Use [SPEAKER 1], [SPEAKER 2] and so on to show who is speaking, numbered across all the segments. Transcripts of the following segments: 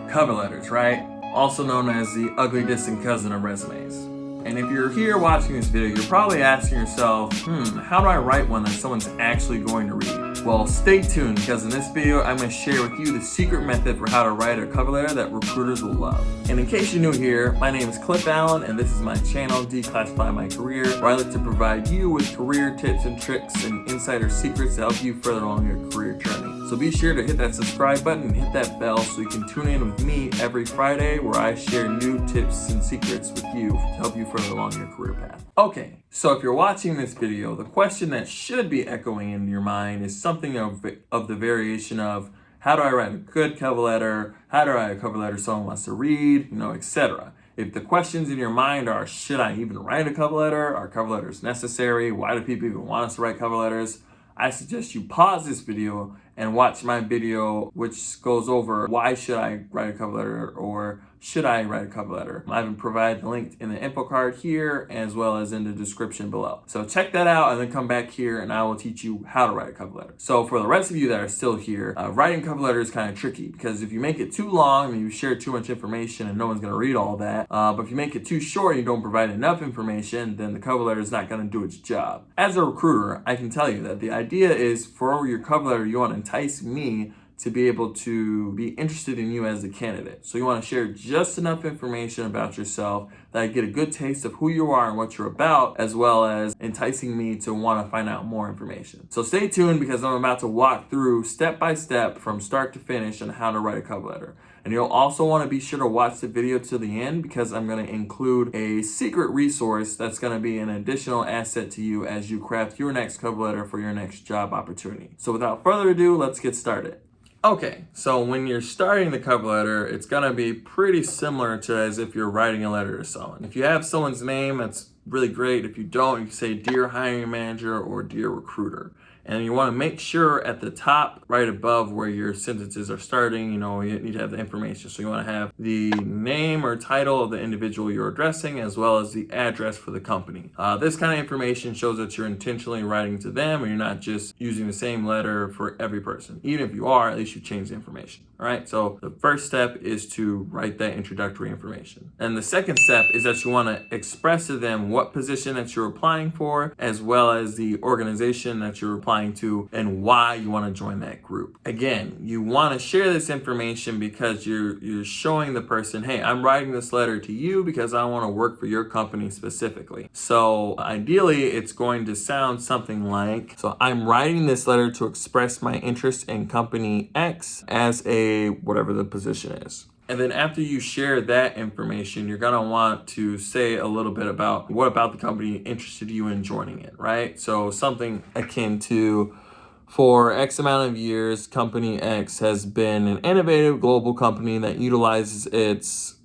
[SPEAKER 1] Cover letters, right? Also known as the ugly distant cousin of resumes. And if you're here watching this video, you're probably asking yourself, how do I write one that someone's actually going to read? Well, stay tuned, because in this video, I'm going to share with you the secret method for how to write a cover letter that recruiters will love. And in case you're new here, my name is Cliff Allen, and this is my channel, Declassify My Career, where I like to provide you with career tips and tricks and insider secrets to help you further along your career journey. So be sure to hit that subscribe button and hit that bell so you can tune in with me every Friday, where I share new tips and secrets with you to help you further along your career path. Okay, so if you're watching this video, the question that should be echoing in your mind is something of the variation of, how do I write a good cover letter? How do I write a cover letter someone wants to read? Etc. If the questions in your mind are, should I even write a cover letter? Are cover letters necessary? Why do people even want us to write cover letters? I suggest you pause this video and watch my video, which goes over why should I write a cover letter, or should I write a cover letter? I have provided the link in the info card here as well as in the description below. So check that out and then come back here and I will teach you how to write a cover letter. So for the rest of you that are still here, writing cover letter is kind of tricky, because if you make it too long and you share too much information and no one's going to read all that, but if you make it too short and you don't provide enough information, then the cover letter is not going to do its job. As a recruiter, I can tell you that the idea is, for your cover letter, you want to entice me to be able to be interested in you as a candidate. So you want to share just enough information about yourself that I get a good taste of who you are and what you're about, as well as enticing me to want to find out more information. So stay tuned, because I'm about to walk through step by step from start to finish on how to write a cover letter. And you'll also want to be sure to watch the video to the end, because I'm going to include a secret resource that's going to be an additional asset to you as you craft your next cover letter for your next job opportunity. So without further ado, let's get started. Okay, so when you're starting the cover letter, it's gonna be pretty similar to as if you're writing a letter to someone. If you have someone's name, that's really great. If you don't, you can say dear hiring manager or dear recruiter. And you want to make sure at the top, right above where your sentences are starting, you need to have the information. So you want to have the name or title of the individual you're addressing, as well as the address for the company. This kind of information shows that you're intentionally writing to them, and you're not just using the same letter for every person. Even if you are, at least you change the information. All right, so the first step is to write that introductory information. And the second step is that you want to express to them what position that you're applying for, as well as the organization that you're applying to and why you want to join that group. Again, you want to share this information because you're showing the person, hey, I'm writing this letter to you because I want to work for your company specifically. So ideally, it's going to sound something like, so I'm writing this letter to express my interest in company X as a whatever the position is. And then after you share that information, you're going to want to say a little bit about what about the company interested you in joining it, right? So something akin to, for X amount of years, company X has been an innovative global company that utilizes its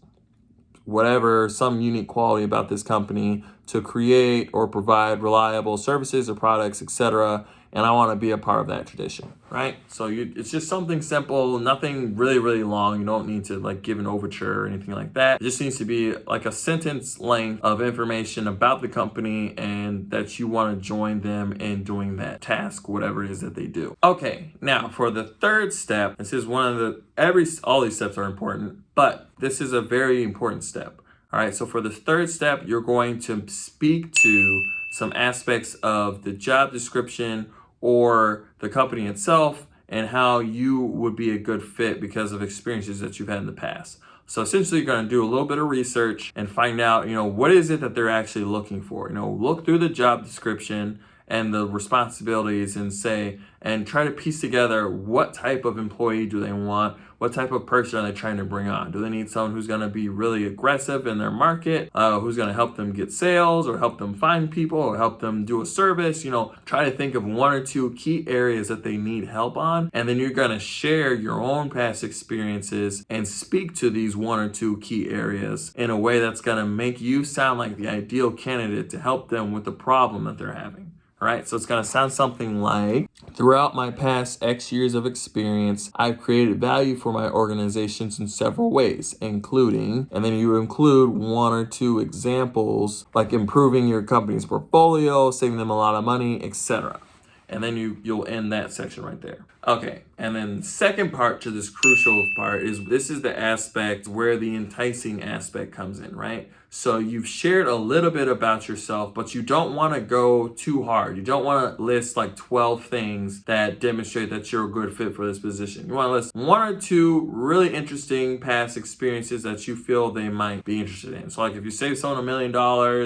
[SPEAKER 1] whatever, some unique quality about this company to create or provide reliable services or products, etc. And I want to be a part of that tradition, right? So it's just something simple, nothing really, really long. You don't need to give an overture or anything like that. It just needs to be like a sentence length of information about the company and that you want to join them in doing that task, whatever it is that they do. Okay, now for the third step, this is one of all these steps are important, but this is a very important step. All right, so for the third step, you're going to speak to some aspects of the job description or the company itself and how you would be a good fit because of experiences that you've had in the past. So essentially, you're going to do a little bit of research and find out, what is it that they're actually looking for. Look through the job description and the responsibilities and try to piece together what type of employee do they want, what type of person are they trying to bring on. Do they need someone who's going to be really aggressive in their market, who's going to help them get sales or help them find people or help them do a service? Try to think of one or two key areas that they need help on, and then you're going to share your own past experiences and speak to these one or two key areas in a way that's going to make you sound like the ideal candidate to help them with the problem that they're having. All right, so it's going to sound something like, throughout my past X years of experience, I've created value for my organizations in several ways, including, and then you include one or two examples, like improving your company's portfolio, saving them a lot of money, etc. and then you'll end that section right there. Okay, and then second part to this crucial part is this is the aspect where the enticing aspect comes in, right? So you've shared a little bit about yourself, but you don't want to go too hard. You don't want to list like 12 things that demonstrate that you're a good fit for this position. You want to list 1 or 2 really interesting past experiences that you feel they might be interested in. So like if you save someone $1 million,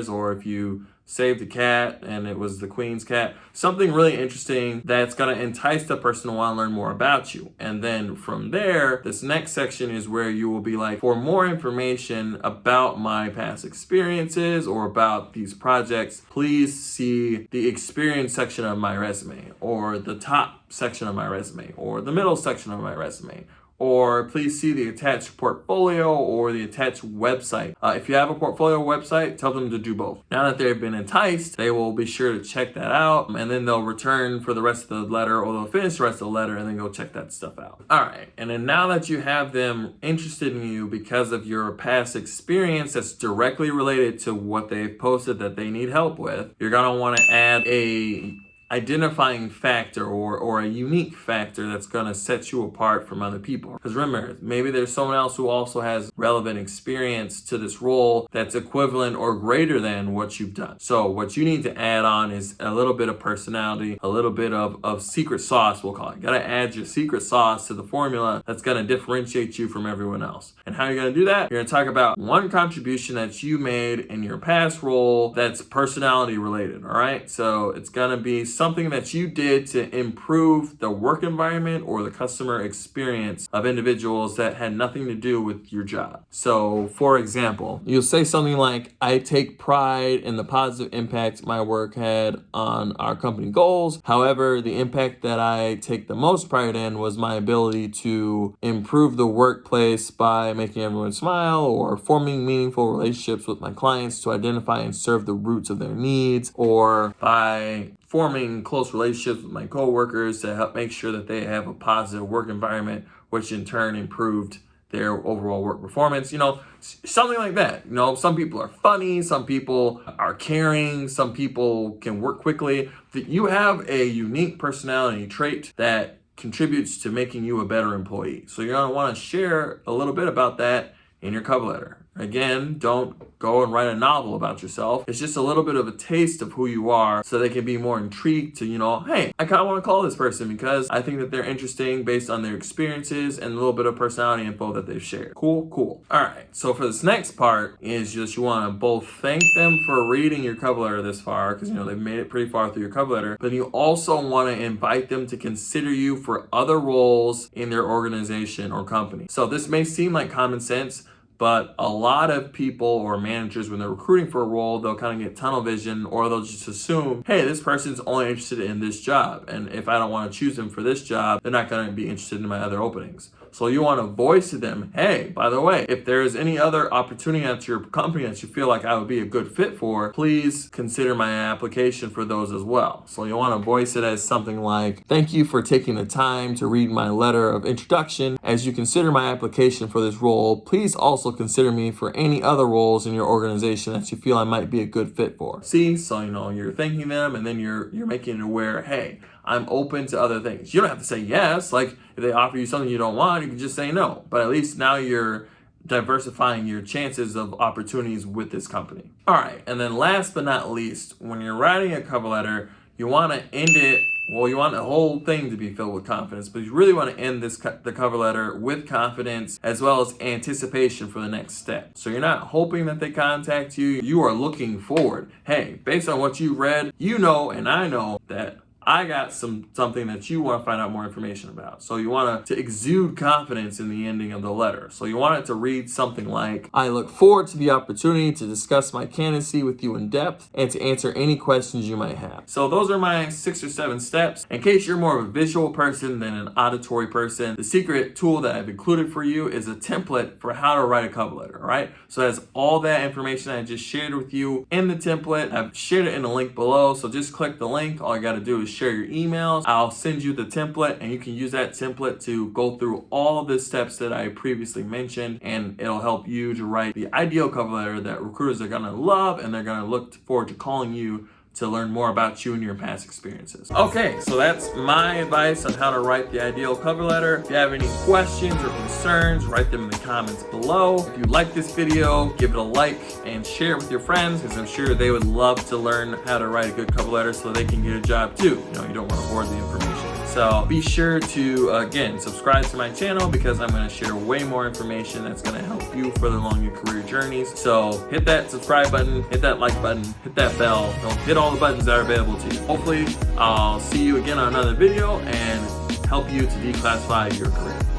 [SPEAKER 1] or if you saved a cat and it was the queen's cat, something really interesting that's going to entice the person to want to learn more about you. And then from there, this next section is where you will be like, for more information about my past experiences or about these projects, please see the experience section of my resume, or the top section of my resume, or the middle section of my resume, or please see the attached portfolio or the attached website. If you have a portfolio website, tell them to do both. Now that they've been enticed, they will be sure to check that out, and then they'll return for the rest of the letter, or they'll finish the rest of the letter and then go check that stuff out. All right, and then now that you have them interested in you because of your past experience that's directly related to what they've posted that they need help with, you're gonna wanna add a identifying factor or a unique factor that's going to set you apart from other people. Because remember, maybe there's someone else who also has relevant experience to this role that's equivalent or greater than what you've done. So what you need to add on is a little bit of personality, a little bit of secret sauce, we'll call it. You got to add your secret sauce to the formula that's going to differentiate you from everyone else. And how you're going to do that? You're going to talk about one contribution that you made in your past role that's personality related, all right? So it's going to be something that you did to improve the work environment or the customer experience of individuals that had nothing to do with your job. So for example, you'll say something like, I take pride in the positive impact my work had on our company goals. However, the impact that I take the most pride in was my ability to improve the workplace by making everyone smile, or forming meaningful relationships with my clients to identify and serve the roots of their needs, or by forming close relationships with my coworkers to help make sure that they have a positive work environment, which in turn improved their overall work performance. You know, something like that. You know, some people are funny, some people are caring, some people can work quickly. You have a unique personality trait that contributes to making you a better employee. So you're going to want to share a little bit about that in your cover letter. Again, don't go and write a novel about yourself. It's just a little bit of a taste of who you are, so they can be more intrigued to, hey, I kind of want to call this person because I think that they're interesting based on their experiences and a little bit of personality info that they've shared. Cool. All right, so for this next part is just you want to both thank them for reading your cover letter this far, because they've made it pretty far through your cover letter, but you also want to invite them to consider you for other roles in their organization or company. So this may seem like common sense, but a lot of people or managers, when they're recruiting for a role, they'll kind of get tunnel vision, or they'll just assume, hey, this person's only interested in this job, and if I don't want to choose them for this job, they're not going to be interested in my other openings. So you want to voice to them, hey, by the way, if there is any other opportunity at your company that you feel like I would be a good fit for, please consider my application for those as well. So you want to voice it as something like, thank you for taking the time to read my letter of introduction. As you consider my application for this role, please also consider me for any other roles in your organization that you feel I might be a good fit for. See, so you're thanking them, and then you're making it aware, hey, I'm open to other things. You don't have to say yes. Like if they offer you something you don't want, you can just say no. But at least now you're diversifying your chances of opportunities with this company. All right, and then last but not least, when you're writing a cover letter, you want to end it, you want the whole thing to be filled with confidence, but you really want to end the cover letter with confidence as well as anticipation for the next step. So you're not hoping that they contact you, you are looking forward. Hey, based on what you read, and I know that I got something that you want to find out more information about. So you want to exude confidence in the ending of the letter. So you want it to read something like, I look forward to the opportunity to discuss my candidacy with you in depth and to answer any questions you might have. So those are my 6 or 7 steps. In case you're more of a visual person than an auditory person, the secret tool that I've included for you is a template for how to write a cover letter, all right? So that's all that information I just shared with you in the template. I've shared it in the link below, so just click the link. All you got to do is share your emails. I'll send you the template, and you can use that template to go through all of the steps that I previously mentioned, and it'll help you to write the ideal cover letter that recruiters are going to love, and they're going to look forward to calling you to learn more about you and your past experiences. Okay, so that's my advice on how to write the ideal cover letter. If you have any questions or concerns, write them in the comments below. If you like this video, give it a like and share it with your friends, because I'm sure they would love to learn how to write a good cover letter so they can get a job too. You know, you don't want to hoard the information. So be sure to, again, subscribe to my channel, because I'm going to share way more information that's going to help you further along your career journeys. So hit that subscribe button, hit that like button, hit that bell, hit all the buttons that are available to you. Hopefully, I'll see you again on another video and help you to declassify your career.